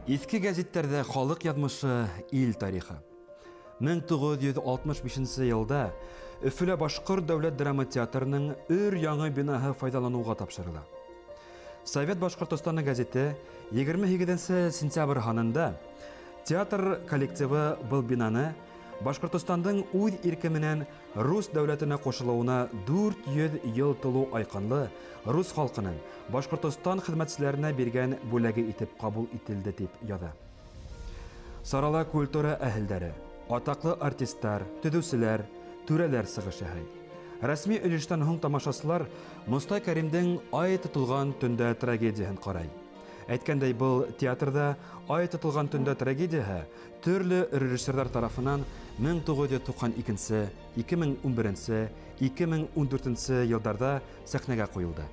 Иске гәзиттердә халык язмышы, ил тарихы. 1965 елда Өфөлә Башкорт дәүләт драма театрының өр-яңы бинаһы файдалануга тапшырыла. Совет Башкортостаны газеты 28 сентябрь ханында театр коллективы был бинаны Башкортостандың үз ирке менән рус дәүләтенә кушылуына 400 ел тулу айканлы рус халкының Башкортостан хезмәтчеләренә биргән бүләге итеп кабул ителде дип яза. Сарала культура әһелдәре, атаклы артистлар, төзүчеләр, түрәләр сыгышы. Рәсми өлештән һуң тамашачылар Мостай Кәримдең ай тотылган төндә трагедияһен карый. Әйткәндәй, был театрда ай тотылган төндә трагедияһы төрле режиссерлар тарафынан 1992, 2011, 2014 елларда сәхнәгә куелды.